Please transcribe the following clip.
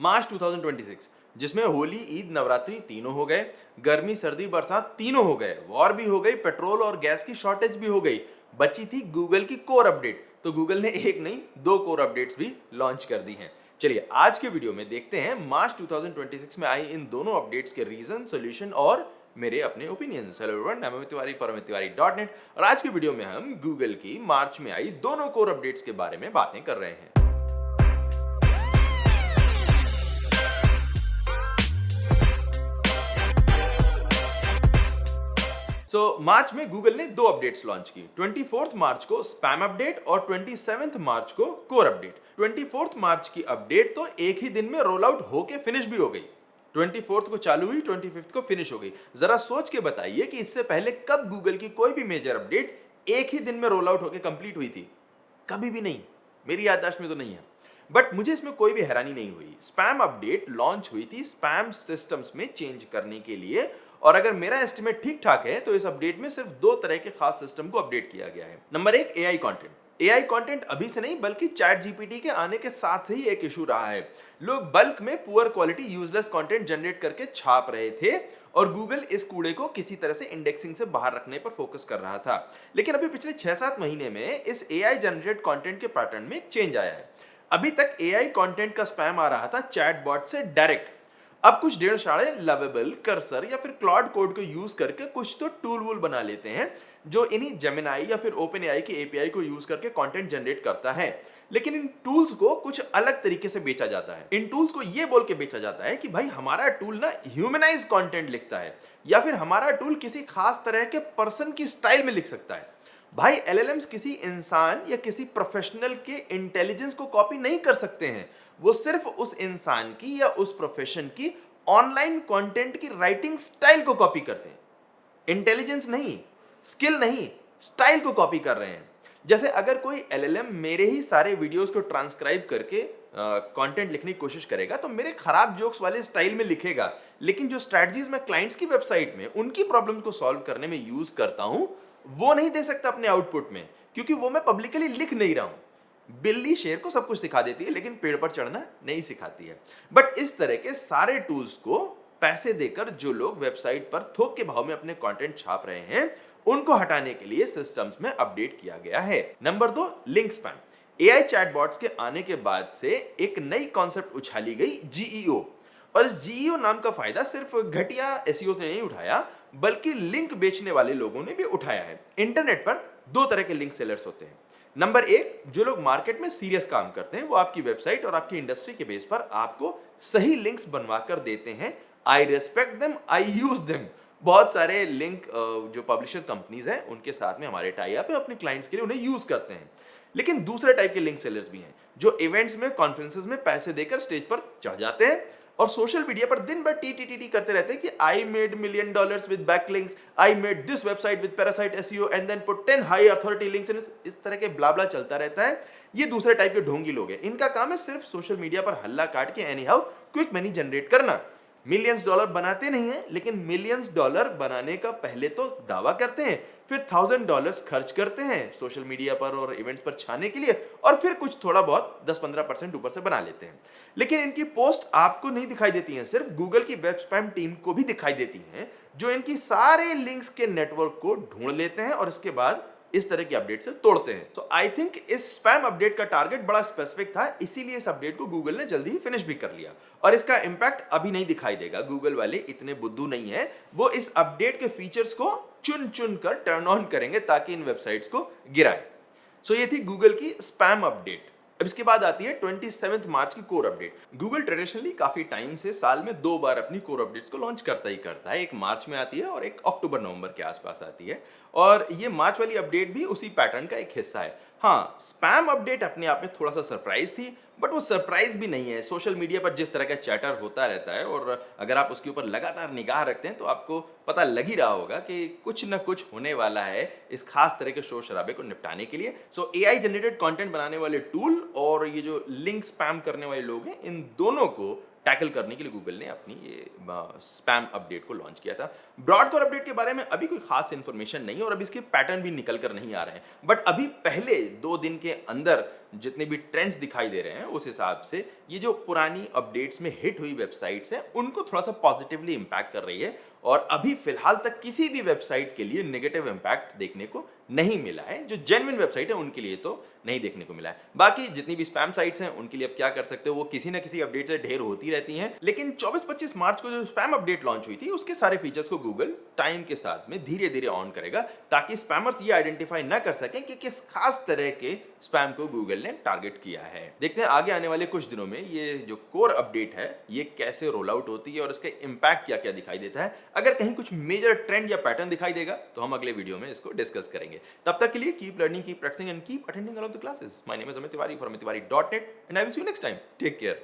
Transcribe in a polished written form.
मार्च 2026, जिसमें होली, ईद, नवरात्रि तीनों हो गए, गर्मी, सर्दी, बरसात तीनों हो गए, वॉर भी हो गई, पेट्रोल और गैस की शॉर्टेज भी हो गई, बची थी गूगल की कोर अपडेट। तो गूगल ने एक नहीं दो कोर अपडेट्स भी लॉन्च कर दी हैं। चलिए आज के वीडियो में देखते हैं मार्च 2026 में आई इन दोनों अपडेट्स के रीजन, सॉल्यूशन और मेरे अपने ओपिनियंस। हेलो एवरीवन, मैं अमित तिवारी फॉर amittiwari.net और आज के वीडियो में हम गूगल की मार्च में आई दोनों कोर अपडेट्स के बारे में बातें कर रहे हैं। मार्च में गूगल ने दो अपडेट्स लॉन्च की। 24 मार्च को स्पैम अपडेट और 27 मार्च को कोर अपडेट। 24 मार्च की अपडेट तो एक ही दिन में रोल आउट होके फिनिश भी हो गई। 24 को चालू हुई, 25 को फिनिश हो गई। जरा सोच के बताइए कि इससे पहले कब गूगल की कोई भी मेजर अपडेट एक ही दिन में रोल आउट होकर कंप्लीट हुई थी? कभी भी नहीं, मेरी याददाश्त में तो नहीं है। बट मुझे इसमें कोई भी हैरानी नहीं हुई। स्पैम अपडेट लॉन्च हुई थी स्पैम सिस्टम्स में चेंज करने के लिए, और अगर मेरा एस्टिमेट ठीक ठाक है तो इस अपडेट में सिर्फ दो तरह के खास सिस्टम को अपडेट किया गया है। नंबर एक, एआई कंटेंट। एआई कंटेंट अभी से नहीं बल्कि चैट जीपीटी के आने के साथ से ही एक इशू रहा है। लोग बल्क में poor quality useless content generate करके छाप रहे थे और गूगल इस कूड़े को किसी तरह से इंडेक्सिंग से बाहर रखने पर फोकस कर रहा था। लेकिन अभी पिछले 6-7 महीने में इस एआई जनरेटेड कंटेंट के पैटर्न में एक चेंज आया है। अभी तक एआई कंटेंट का स्पैम आ रहा था चैटबॉट से डायरेक्ट। अब कुछ डेढ़ साढ़े लवेबल, कर्सर या फिर क्लाउड कोड को यूज करके कुछ तो टूल वूल बना लेते हैं जो इन्हीं जेमिनाई या फिर ओपन एआई की एपीआई को यूज करके कंटेंट जनरेट करता है। लेकिन इन टूल्स को कुछ अलग तरीके से बेचा जाता है। इन टूल्स को ये बोल के बेचा जाता है कि भाई हमारा टूल ना ह्यूमनाइज कंटेंट लिखता है, या फिर हमारा टूल किसी खास तरह के पर्सन की स्टाइल में लिख सकता है। भाई एलएलएम्स किसी इंसान या किसी प्रोफेशनल के इंटेलिजेंस को कॉपी नहीं कर सकते हैं। वो सिर्फ उस इंसान की या उस प्रोफेशन की ऑनलाइन कंटेंट की राइटिंग स्टाइल को कॉपी करते हैं। इंटेलिजेंस नहीं, स्किल नहीं, स्टाइल को कॉपी कर रहे हैं। जैसे अगर कोई एलएलएम मेरे ही सारे वीडियोस को ट्रांसक्राइब करके कंटेंट लिखने की कोशिश करेगा तो मेरे खराब जोक्स वाले स्टाइल में लिखेगा, लेकिन जो स्ट्रैटेजीज मैं क्लाइंट्स की वेबसाइट में उनकी प्रॉब्लम्स को सॉल्व करने में यूज करता हूं वो नहीं दे सकता अपने आउटपुट में, क्योंकि वो मैं पब्लिकली लिख नहीं रहा हूं। बिल्ली शेर को सब कुछ सिखा देती है लेकिन पेड़ पर चढ़ना नहीं सिखाती है। बट इस तरह के सारे टूल्स को पैसे देकर जो लोग वेबसाइट पर थोक के भाव में अपने कंटेंट छाप रहे हैं उनको हटाने के लिए सिस्टम्स में अपडेट किया गया है। Number 2, link spam. AI chatbots के आने के बाद से एक नई कॉन्सेप्ट उछाली गई, जीईओ। और इस जीईओ नाम का फायदा सिर्फ घटिया एसईओ ने नहीं उठाया बल्कि लिंक बेचने वाले लोगों ने भी उठाया है। इंटरनेट पर दो तरह के लिंक सेलर्स होते हैं। नंबर एक, जो लोग मार्केट में सीरियस काम करते हैं, वो आपकी वेबसाइट और आपकी इंडस्ट्री के बेस पर आपको सही लिंक्स बनवा कर देते हैं। आई रेस्पेक्ट देम, आई यूज देम। बहुत सारे लिंक जो पब्लिशर कंपनीज हैं उनके साथ में हमारे टाई अप है, अपने क्लाइंट्स के लिए उन्हें यूज करते हैं। लेकिन दूसरे टाइप के लिंक सेलर्स भी हैं जो इवेंट्स में, कॉन्फ्रेंसेस में पैसे देकर स्टेज पर चढ़ जाते हैं और सोशल मीडिया पर दिन भर टी करते रहते हैं कि I made $1 million with backlinks, I made this website with parasite SEO and then put 10 high authority links in. इस तरह के ब्ला ब्ला चलता रहता है। ये दूसरे टाइप के ढोंगी लोग हैं। इनका काम है सिर्फ सोशल मीडिया पर हल्ला काट के any how quick money generate करना। मिलियंस डॉलर बनाते नहीं है, लेकिन मिलियंस डॉलर बनाने का पहले तो दावा करते हैं, फिर $1000 खर्च करते हैं सोशल मीडिया पर और इवेंट्स पर छाने के लिए, और फिर कुछ थोड़ा बहुत 10-15% ऊपर से बना लेते हैं। लेकिन इनकी पोस्ट आपको नहीं दिखाई देती हैं, सिर्फ गूगल की वेब स्पैम टीम को भी दिखाई देती हैं, जो इनकी सारे लिंक्स के नेटवर्क को ढूंढ लेते हैं और इसके बाद इस तरह की अपडेट से तोड़ते हैं। तो आई थिंक इस स्पैम अपडेट का टारगेट बड़ा स्पेसिफिक था, इसीलिए इस अपडेट को गूगल ने जल्दी ही फिनिश भी कर लिया और इसका इंपैक्ट अभी नहीं दिखाई देगा। गूगल वाले इतने बुद्धू नहीं है, वो इस अपडेट के फीचर्स को चुन चुन कर टर्न ऑन करेंगे ताकि इन वेबसाइट्स को गिराए। सो ये थी गूगल की स्पैम अपडेट। अब इसके बाद आती है 27 मार्च की कोर अपडेट। गूगल ट्रेडिशनली काफी टाइम से साल में 2 बार अपनी कोर अपडेट्स को लॉन्च करता ही करता है। एक मार्च में आती है और एक अक्टूबर-नवंबर के आसपास आती है, और ये मार्च वाली अपडेट भी उसी पैटर्न का एक हिस्सा है। हाँ, स्पैम अपडेट अपने आप में थोड़ा सा सरप्राइज थी, बट वो सरप्राइज भी नहीं है। सोशल मीडिया पर जिस तरह का चैटर होता रहता है और अगर आप उसके ऊपर लगातार निगाह रखते हैं तो आपको पता लग ही रहा होगा कि कुछ ना कुछ होने वाला है इस खास तरह के शोर शराबे को निपटाने के लिए। सो एआई जनरेटेड कंटेंट बनाने वाले टूल और ये जो लिंक स्पैम करने वाले लोग हैं, इन दोनों को टैकल करने के लिए गूगल ने अपनी ये स्पैम अपडेट को लॉन्च किया था। ब्रॉडकोर अपडेट के बारे में अभी कोई खास इन्फॉर्मेशन नहीं है और अभी इसके पैटर्न भी निकल कर नहीं आ रहे हैं, बट अभी पहले 2 दिन के अंदर जितने भी ट्रेंड्स दिखाई दे रहे हैं उस हिसाब से ये जो पुरानी अपडेट्स में हिट हुई वेबसाइट्स हैं उनको थोड़ा सा पॉजिटिवली इम्पैक्ट कर रही है और अभी फिलहाल तक किसी भी वेबसाइट के लिए नेगेटिव इम्पैक्ट देखने को नहीं मिला है। जो जेन्युइन वेबसाइट है उनके लिए तो नहीं देखने को मिला है। बाकी जितनी भी स्पैम साइट्स हैं उनके लिए अब क्या कर सकते हो, वो किसी ना किसी अपडेट से ढेर होती रहती हैं। लेकिन 24-25 मार्च को जो स्पैम अपडेट लॉन्च हुई थी उसके सारे फीचर्स को गूगल टाइम के साथ में धीरे धीरे ऑन करेगा ताकि स्पैमर्स ये आइडेंटिफाई ना कर सकें कि किस खास तरह के स्पैम को गूगल ने टारगेट किया है। देखते हैं आगे आने वाले कुछ दिनों में ये जो कोर अपडेट है ये कैसे रोल आउट होती है और इसका इंपैक्ट क्या क्या दिखाई देता है। अगर कहीं कुछ मेजर ट्रेंड या पैटर्न दिखाई देगा तो हम अगले वीडियो में इसको डिस्कस करेंगे। तब तक के लिए keep learning, keep practicing and keep attending all of the classes. My name is Amit Tiwari from amitttiwari.net and I will see you next time. Take care.